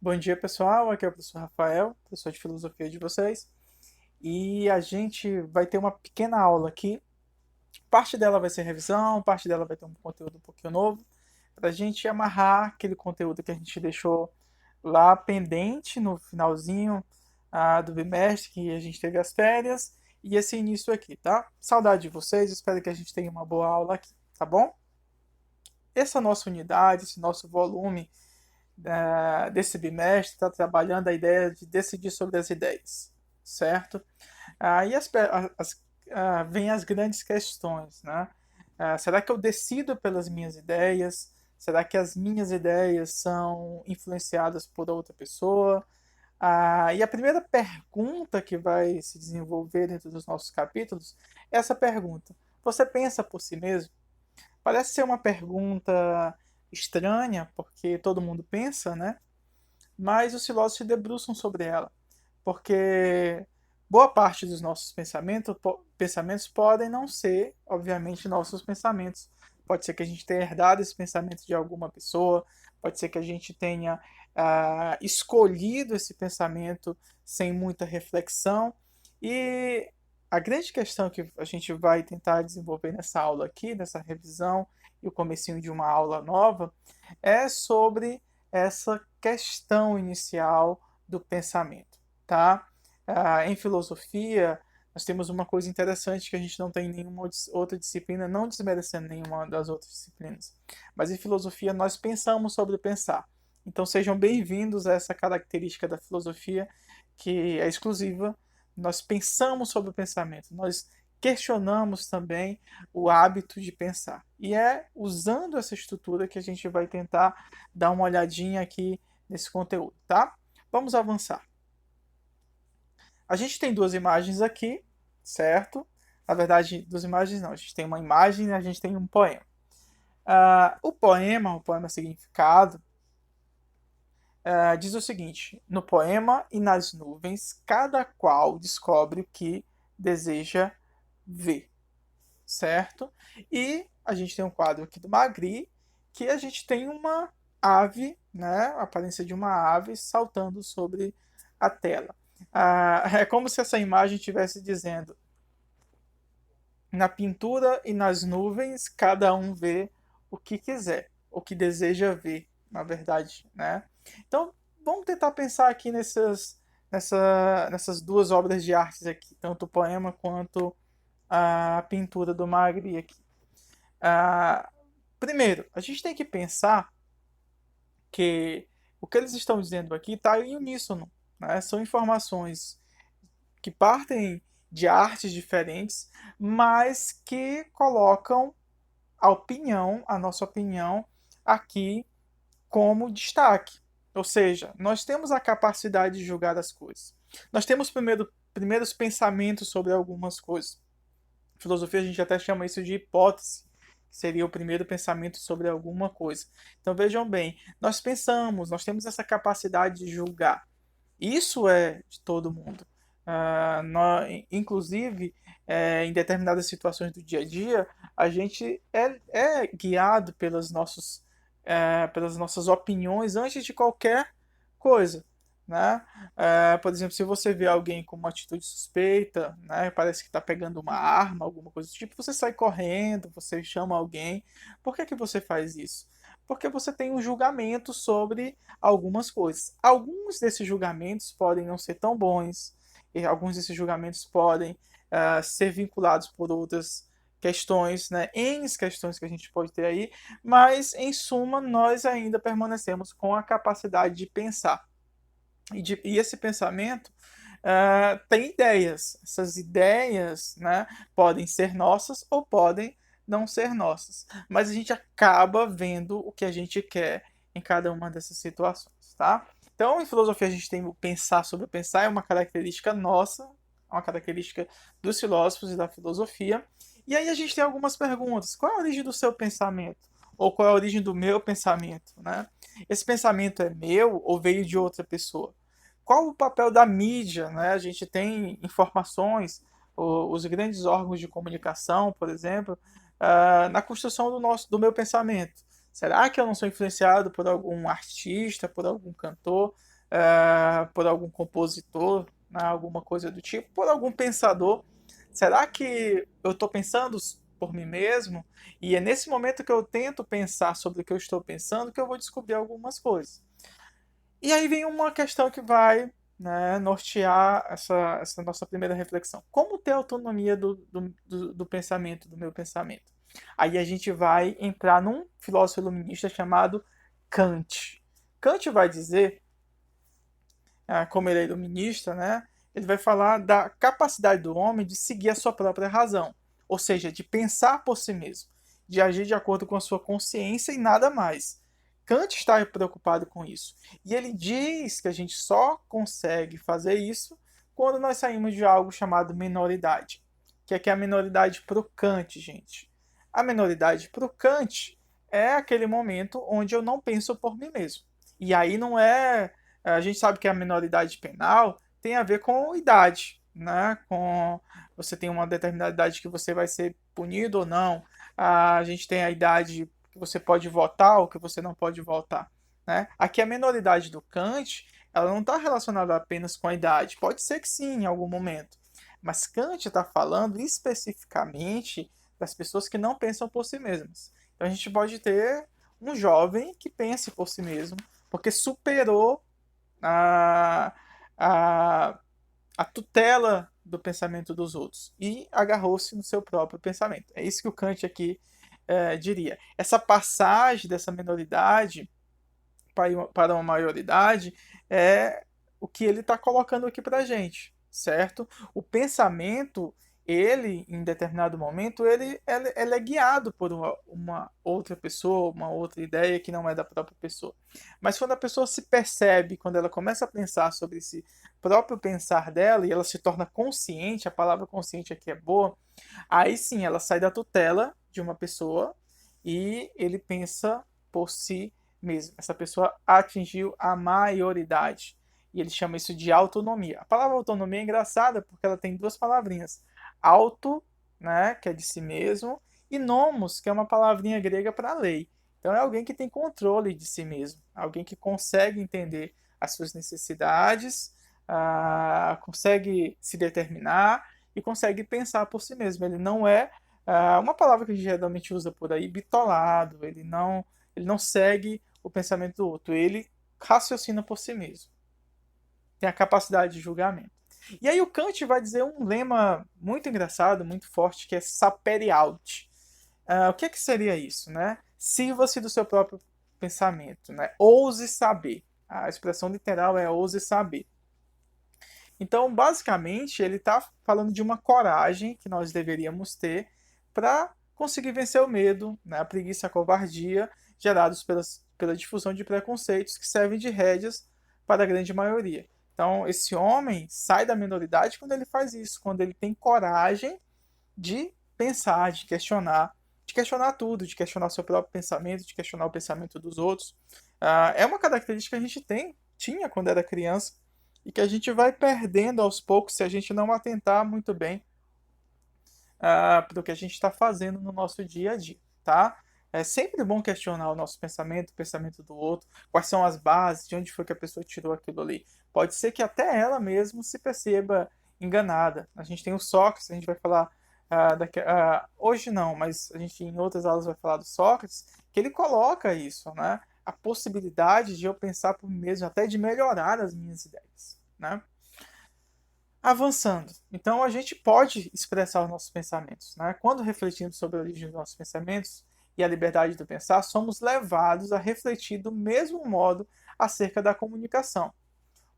Bom dia, pessoal. Aqui é o professor Rafael, professor de filosofia de vocês. E a gente vai ter uma pequena aula aqui. Parte dela vai ser revisão, parte dela vai ter um conteúdo um pouquinho novo, para a gente amarrar aquele conteúdo que a gente deixou lá pendente no finalzinho do bimestre, que a gente teve as férias, e esse início aqui, tá? Saudade de vocês, espero que a gente tenha uma boa aula aqui, tá bom? Essa nossa unidade, esse nosso volume desse bimestre está trabalhando a ideia de decidir sobre as ideias, certo? Aí vem as grandes questões, né? Será que eu decido pelas minhas ideias? Será que as minhas ideias são influenciadas por outra pessoa? E a primeira pergunta que vai se desenvolver dentro dos nossos capítulos é essa pergunta: você pensa por si mesmo? Parece ser uma pergunta estranha, porque todo mundo pensa, né? Mas os filósofos se debruçam sobre ela, porque boa parte dos nossos pensamentos podem não ser, obviamente, nossos pensamentos. Pode ser que a gente tenha herdado esse pensamento de alguma pessoa, pode ser que a gente tenha escolhido esse pensamento sem muita reflexão. E a grande questão que a gente vai tentar desenvolver nessa aula aqui, nessa revisão e o comecinho de uma aula nova, é sobre essa questão inicial do pensamento, tá? Em filosofia, nós temos uma coisa interessante que a gente não tem em nenhuma outra disciplina, não desmerecendo nenhuma das outras disciplinas. Mas em filosofia nós pensamos sobre o pensar. Então sejam bem-vindos a essa característica da filosofia que é exclusiva. Nós pensamos sobre o pensamento, nós questionamos também o hábito de pensar. E é usando essa estrutura que a gente vai tentar dar uma olhadinha aqui nesse conteúdo, tá? Vamos avançar. A gente tem duas imagens aqui, certo? Na verdade, duas imagens não. A gente tem uma imagem e a gente tem um poema. O poema significado, diz o seguinte: no poema e nas nuvens, cada qual descobre o que deseja ver, certo? E a gente tem um quadro aqui do Magritte, que a gente tem uma ave, né? A aparência de uma ave saltando sobre a tela. É como se essa imagem estivesse dizendo: na pintura e nas nuvens, cada um vê o que quiser, o que deseja ver, na verdade, né? Então, vamos tentar pensar aqui nessas duas obras de artes aqui, tanto o poema quanto a pintura do Magritte aqui. Ah, Primeiro, a gente tem que pensar que o que eles estão dizendo aqui está em uníssono, né? São informações que partem de artes diferentes, mas que colocam a nossa opinião, aqui como destaque. Ou seja, nós temos a capacidade de julgar as coisas. Nós temos primeiros pensamentos sobre algumas coisas. Em filosofia a gente até chama isso de hipótese, que seria o primeiro pensamento sobre alguma coisa. Então vejam bem, nós pensamos, nós temos essa capacidade de julgar. Isso é de todo mundo. Inclusive, em determinadas situações do dia a dia, a gente é guiado pelas nossas opiniões antes de qualquer coisa, né? Por exemplo, se você vê alguém com uma atitude suspeita, né, parece que está pegando uma arma, alguma coisa do tipo, você sai correndo, você chama alguém. Por que que você faz isso? Porque você tem um julgamento sobre algumas coisas. Alguns desses julgamentos podem não ser tão bons, e alguns desses julgamentos podem ser vinculados por outras questões, né? N questões que a gente pode ter aí, mas em suma nós ainda permanecemos com a capacidade de pensar. E esse pensamento tem ideias. Essas ideias, né, podem ser nossas ou podem não ser nossas. Mas a gente acaba vendo o que a gente quer em cada uma dessas situações, tá? Então, em filosofia, a gente tem o pensar sobre o pensar, é uma característica nossa, uma característica dos filósofos e da filosofia. E aí a gente tem algumas perguntas. Qual é a origem do seu pensamento? Ou qual é a origem do meu pensamento, né? Esse pensamento é meu ou veio de outra pessoa? Qual o papel da mídia, né? A gente tem informações, os grandes órgãos de comunicação, por exemplo, na construção do meu pensamento. Será que eu não sou influenciado por algum artista, por algum cantor? por algum compositor, né, alguma coisa do tipo, por algum pensador. Será que eu estou pensando por mim mesmo? E é nesse momento que eu tento pensar sobre o que eu estou pensando que eu vou descobrir algumas coisas. E aí vem uma questão que vai, né, nortear essa nossa primeira reflexão. Como ter autonomia do pensamento, do meu pensamento? Aí a gente vai entrar num filósofo iluminista chamado Kant. Kant vai dizer, como ele é iluminista, né, ele vai falar da capacidade do homem de seguir a sua própria razão, ou seja, de pensar por si mesmo, de agir de acordo com a sua consciência e nada mais. Kant está preocupado com isso. E ele diz que a gente só consegue fazer isso quando nós saímos de algo chamado minoridade. O que é a minoridade para o Kant, gente? A minoridade para o Kant é aquele momento onde eu não penso por mim mesmo. E aí não é. A gente sabe que a minoridade penal tem a ver com idade, né? Com você tem uma determinada idade que você vai ser punido ou não. A gente tem a idade que você pode votar ou que você não pode votar, né? Aqui a minoridade do Kant, ela não está relacionada apenas com a idade. Pode ser que sim, em algum momento. Mas Kant está falando especificamente das pessoas que não pensam por si mesmas. Então a gente pode ter um jovem que pense por si mesmo, porque superou a, a, a tutela do pensamento dos outros e agarrou-se no seu próprio pensamento. É isso que o Kant aqui diria. Essa passagem dessa minoridade para uma maioridade é o que ele está colocando aqui para a gente, certo? O pensamento, ele, em determinado momento, ele é guiado por uma outra pessoa, uma outra ideia que não é da própria pessoa. Mas quando a pessoa se percebe, quando ela começa a pensar sobre esse próprio pensar dela e ela se torna consciente, a palavra consciente aqui é boa, aí sim ela sai da tutela de uma pessoa e ele pensa por si mesmo. Essa pessoa atingiu a maioridade. E ele chama isso de autonomia. A palavra autonomia é engraçada porque ela tem duas palavrinhas. Auto, né, que é de si mesmo, e nomos, que é uma palavrinha grega para lei. Então é alguém que tem controle de si mesmo, alguém que consegue entender as suas necessidades, consegue se determinar e consegue pensar por si mesmo. Ele não é uma palavra que a gente geralmente usa por aí, bitolado, ele não segue o pensamento do outro, ele raciocina por si mesmo. Tem a capacidade de julgamento. E aí o Kant vai dizer um lema muito engraçado, muito forte, que é sapere aude. O que seria isso, né? Sirva-se do seu próprio pensamento, né? Ouse saber. A expressão literal é ouse saber. Então, basicamente, ele está falando de uma coragem que nós deveríamos ter para conseguir vencer o medo, né? A preguiça e a covardia gerados pela difusão de preconceitos que servem de rédeas para a grande maioria. Então, esse homem sai da minoridade quando ele faz isso, quando ele tem coragem de pensar, de questionar tudo, de questionar o seu próprio pensamento, de questionar o pensamento dos outros. É uma característica que a gente tinha quando era criança e que a gente vai perdendo aos poucos se a gente não atentar muito bem para o que a gente está fazendo no nosso dia a dia, tá? É sempre bom questionar o nosso pensamento, o pensamento do outro, quais são as bases, de onde foi que a pessoa tirou aquilo ali. Pode ser que até ela mesma se perceba enganada. A gente tem o Sócrates, a gente vai falar hoje não, mas a gente em outras aulas vai falar do Sócrates, que ele coloca isso, né? A possibilidade de eu pensar por mim mesmo, até de melhorar as minhas ideias, né? Avançando. Então a gente pode expressar os nossos pensamentos, né? Quando refletimos sobre a origem dos nossos pensamentos e a liberdade do pensar, somos levados a refletir do mesmo modo acerca da comunicação.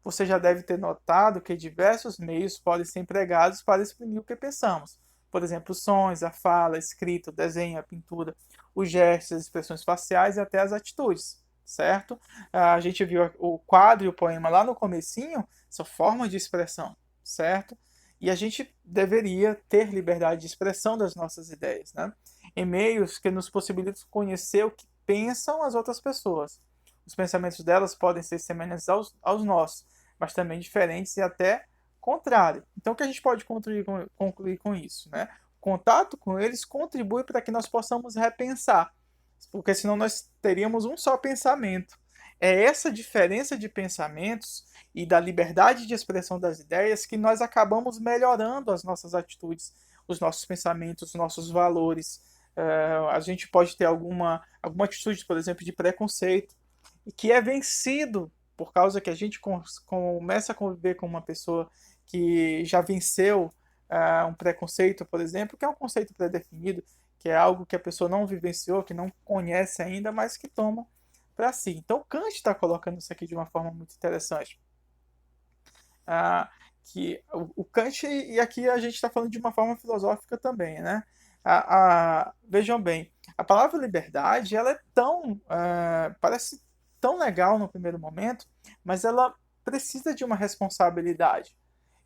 Você já deve ter notado que diversos meios podem ser empregados para exprimir o que pensamos. Por exemplo, os sons, a fala, a escrita, o desenho, a pintura, os gestos, as expressões faciais e até as atitudes, certo? A gente viu o quadro e o poema lá no comecinho, são formas de expressão, certo? E a gente deveria ter liberdade de expressão das nossas ideias, né? Em meios que nos possibilitam conhecer o que pensam as outras pessoas. Os pensamentos delas podem ser semelhantes aos nossos, mas também diferentes e até contrário. Então, o que a gente pode concluir com isso, né? O contato com eles contribui para que nós possamos repensar, porque senão nós teríamos um só pensamento. É essa diferença de pensamentos e da liberdade de expressão das ideias que nós acabamos melhorando as nossas atitudes, os nossos pensamentos, os nossos valores. A gente pode ter alguma atitude, por exemplo, de preconceito, que é vencido por causa que a gente começa a conviver com uma pessoa que já venceu um preconceito, por exemplo, que é um conceito pré-definido, que é algo que a pessoa não vivenciou, que não conhece ainda, mas que toma para si. Então, Kant está colocando isso aqui de uma forma muito interessante. Que o Kant, e aqui a gente está falando de uma forma filosófica também, né? Vejam bem, a palavra liberdade, ela é tão, parece tão legal no primeiro momento, mas ela precisa de uma responsabilidade.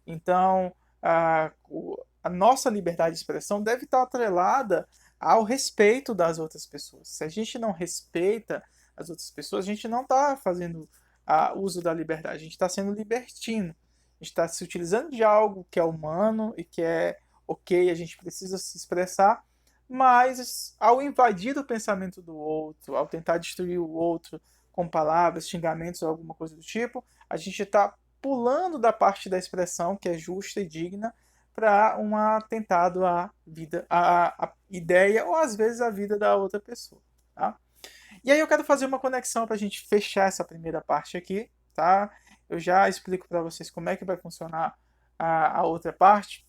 Então, a nossa liberdade de expressão deve estar atrelada ao respeito das outras pessoas. Se a gente não respeita as outras pessoas, a gente não está fazendo uso da liberdade, a gente está sendo libertino. A gente está se utilizando de algo que é humano e que é ok, a gente precisa se expressar, mas ao invadir o pensamento do outro, ao tentar destruir o outro com palavras, xingamentos ou alguma coisa do tipo, a gente está pulando da parte da expressão que é justa e digna para um atentado à vida, à ideia ou às vezes à vida da outra pessoa. Tá? E aí eu quero fazer uma conexão para a gente fechar essa primeira parte aqui, tá? Eu já explico para vocês como é que vai funcionar a outra parte.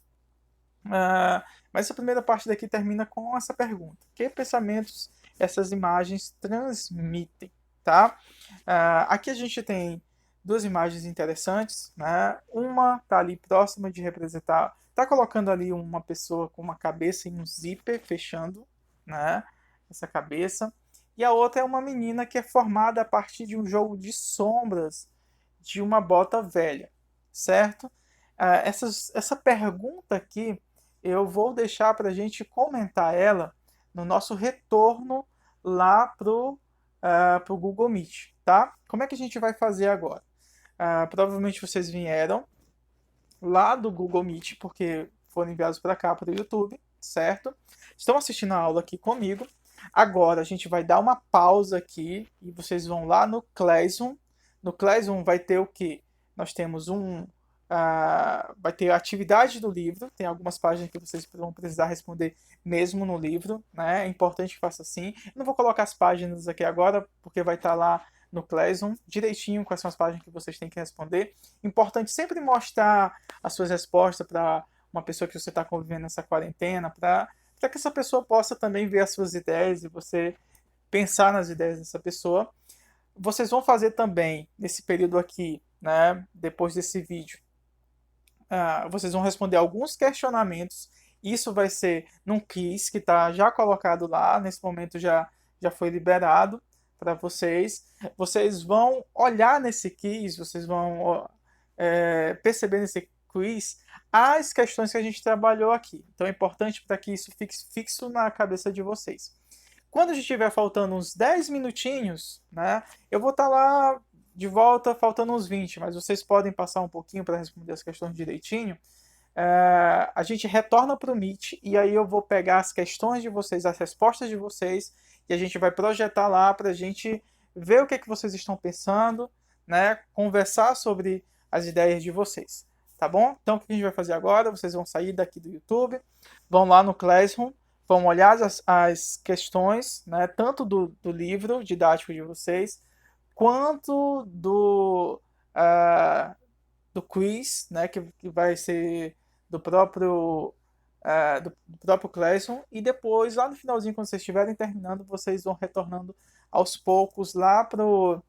Mas essa primeira parte daqui termina com essa pergunta: que pensamentos essas imagens transmitem, tá? Aqui a gente tem duas imagens interessantes, né? Uma tá ali próxima de representar, tá colocando ali uma pessoa com uma cabeça em um zíper fechando, né? Essa cabeça. E a outra é uma menina que é formada a partir de um jogo de sombras de uma bota velha, certo? Essa pergunta aqui eu vou deixar para a gente comentar ela no nosso retorno lá pro Google Meet, tá? Como é que a gente vai fazer agora? Provavelmente vocês vieram lá do Google Meet, porque foram enviados para cá, para o YouTube, certo? Estão assistindo a aula aqui comigo. Agora a gente vai dar uma pausa aqui e vocês vão lá no Classroom. No Classroom vai ter o que? Nós temos vai ter a atividade do livro, tem algumas páginas que vocês vão precisar responder mesmo no livro, né? É importante que faça assim. Eu não vou colocar as páginas aqui agora, porque vai estar lá no Classroom, direitinho quais são as páginas que vocês têm que responder. Importante sempre mostrar as suas respostas para uma pessoa que você está convivendo nessa quarentena, para que essa pessoa possa também ver as suas ideias e você pensar nas ideias dessa pessoa. Vocês vão fazer também, nesse período aqui, né, depois desse vídeo, vocês vão responder alguns questionamentos. Isso vai ser num quiz que está já colocado lá, nesse momento já foi liberado para vocês. Vocês vão olhar nesse quiz, vocês vão perceber nesse quiz as questões que a gente trabalhou aqui. Então é importante para que isso fique fixo na cabeça de vocês. Quando a gente estiver faltando uns 10 minutinhos, né, eu vou estar lá de volta faltando uns 20, mas vocês podem passar um pouquinho para responder as questões direitinho. A gente retorna para o Meet e aí eu vou pegar as questões de vocês, as respostas de vocês, e a gente vai projetar lá para a gente ver o que é que vocês estão pensando, né, conversar sobre as ideias de vocês, tá bom? Então o que a gente vai fazer agora? Vocês vão sair daqui do YouTube, vão lá no Classroom, vão olhar as questões, né, tanto do livro didático de vocês, quanto do quiz, né, que vai ser do próprio Classroom, e depois, lá no finalzinho, quando vocês estiverem terminando, vocês vão retornando aos poucos lá pro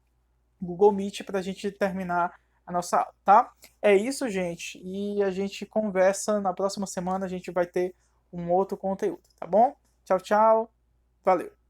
Google Meet para a gente terminar a nossa aula, tá? É isso, gente, e a gente conversa na próxima semana, a gente vai ter um outro conteúdo, tá bom? Tchau, tchau, valeu!